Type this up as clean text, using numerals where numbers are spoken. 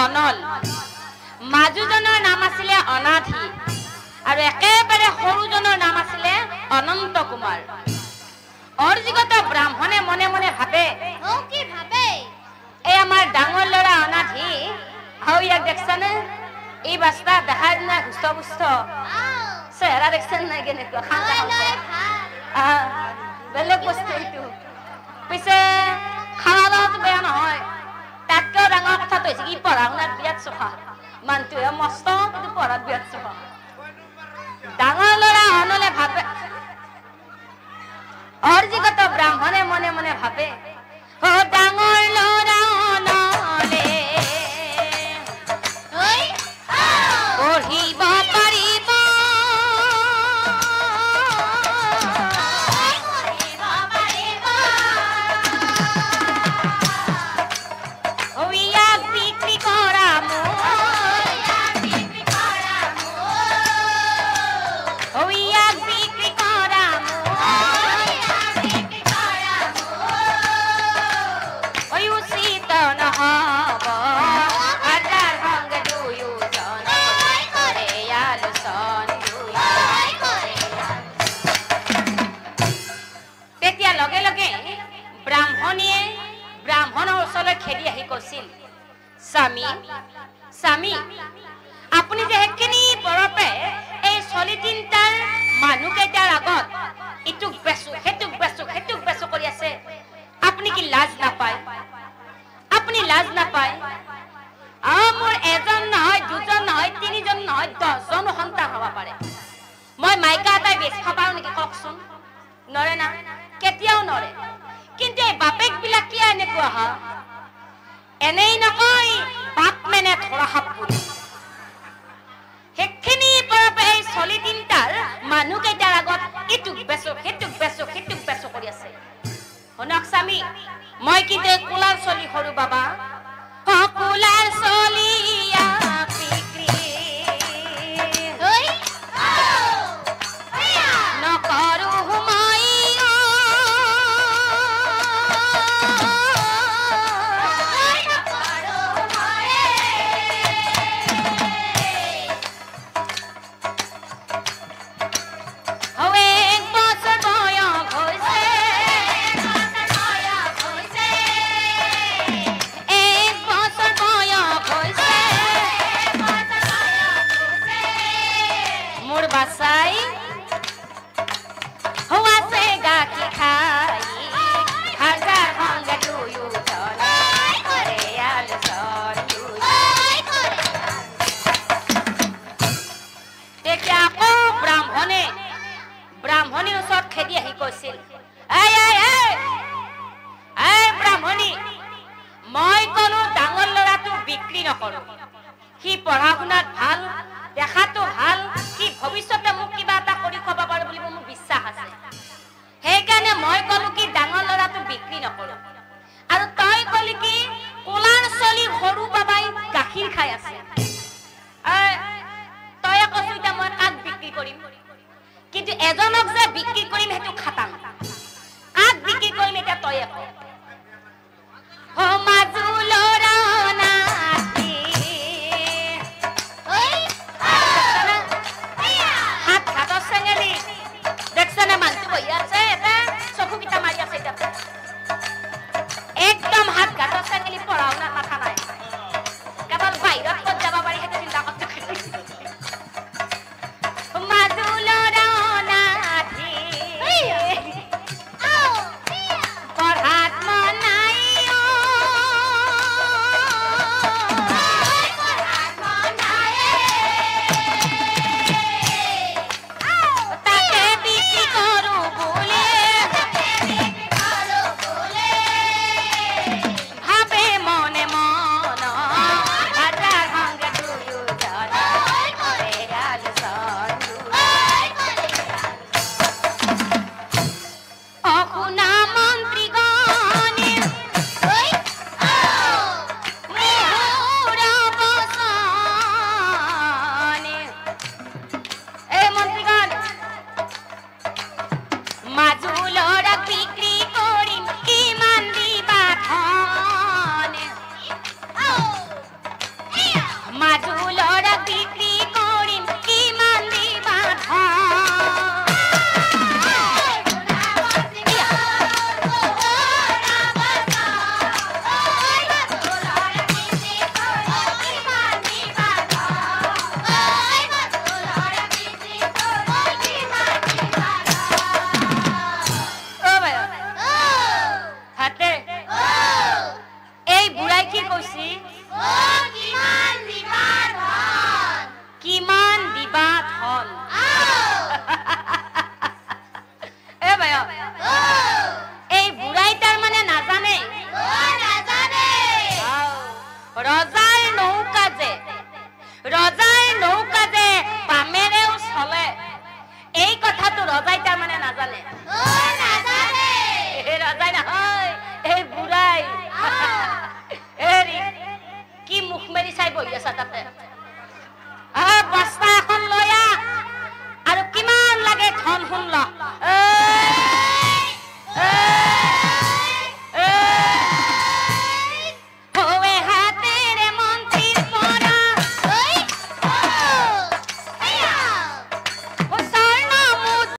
অনল মাজুজনৰ নাম আছিলে অনাধি আৰু একেবাৰে সৰুজনৰ নাম আছিলে অনন্ত কুমাৰ অৰ্জিগত ব্ৰাহ্মণে মনে মনে ভাবে কি ভাবে এই আমাৰ ডাঙৰ ল'ৰা অনাধি হাও ইয়াক দেখছানে এই বাস্তা দেখাই না হুষ্ট পুষ্ট চেহেৰা দেখছেন নাই কেনেকুৱা বেলেগ বস্তু এইটো পিছে খানাত বেয়া নহয় তাতকেও ডাঙৰ কথাটো হৈছে কি পঢ়া শুনাত বিৰাট চোকা মানুহটোৱে মস্ত কিন্তু পঢ়াত বিৰাট চোকা ডাঙৰ ল'ৰা অনলে ভাবে অৰ্জিগত ব্ৰাহ্মণে মনে মনে ভাবে ও ডাঙৰ ল'ৰা অনলে পঢ়িব পাৰিব ইয়াক বিক্ৰী কৰা ইয়াক বিক্ৰী কৰা উচিত নহব হাজাৰ ভংগ দুয়োজন আলোচন তেতিয়া লগে লগে ব্ৰাহ্মণীয়ে ব্ৰাহ্মণৰ ওচৰলৈ খেদি আহি কৈছিল স্বামী স্বামী আপুনি যে সেইখিনি পৰপে এই চলি তিনিটাৰ মানুহকেইটাৰ আগত ইটোক বেচো সেইটোক বেচো সেইটোক বেচো কৰি আছে আপুনি কি লাজ নাপায় আপুনি লাজ নাপায় মোৰ এজন নহয় দুজন নহয় তিনিজন নহয় 10জন সন্তান হ'ব পাৰে মই মাইকা এটাই বেচ খাব পাৰো নেকি কওকচোন নৰে না কেতিয়াও নৰে কিন্তু এই বাপেক বিলাক কি এনেকুৱা হা এনেই নকয় বাপ মেনে ধৰা সাপ বুলি সেইখিনি পৰপে এই চলি তিনিটাৰ মানুহকেইটাৰ আগত ইটোক বেচো সেইটোক বেচো সেইটোক বেচো কৰি আছে শুনক স্বামী মই কিন্তু কুলাৰ চলি সৰু বাবা কুলাৰ চলি নকৰো সোমাই ব্ৰাহ্মণীৰ ওচৰত খেদি আহি কৈছিল ব্ৰাহ্মণী মই কোনো ডাঙৰ ল'ৰাটো বিক্ৰী নকৰো সি পঢ়া শুনাত ভাল দেখাতো ভাল সি ভৱিষ্যতে মোক কিবা এটা কৰি খাব পাৰে বুলি মোৰ বিশ্বাস আছে সেইকাৰণে মই ক'লো কি ডাঙৰ ল'ৰাটো বিক্ৰী নকৰো আৰু তই ক'লি কি কুলাৰ চলি সৰু বাবাই গাখীৰ খাই আছে তই কৈছো এতিয়া মই কাক বিক্ৰী কৰিম কিন্তু এজনক যে বিক্ৰী কৰিম সেইটো খাটাং কাক বিক্ৰী কৰিম এতিয়া তই একদম হাত ঘাটৰ চেঙেলি পঢ়া শুনাত মাথা নাই কেৱল বাহিৰত ক'ত যাব কৈছি ও কিমান দিবা ধন কিমান দিবা ধন এ ভাই ও এই বুঢ়াই তাৰ মানে নাজানে ও নাজানে ৰজাৰ নৌকা যে বামেৰেও চলে এই কথাটো ৰজাই তাৰ মানে নাজানে ও নাজানে এই ৰজাই নহয় এই বুঢ়াই হেৰি কি মুখ মেলি চাই বহি আছা তাতে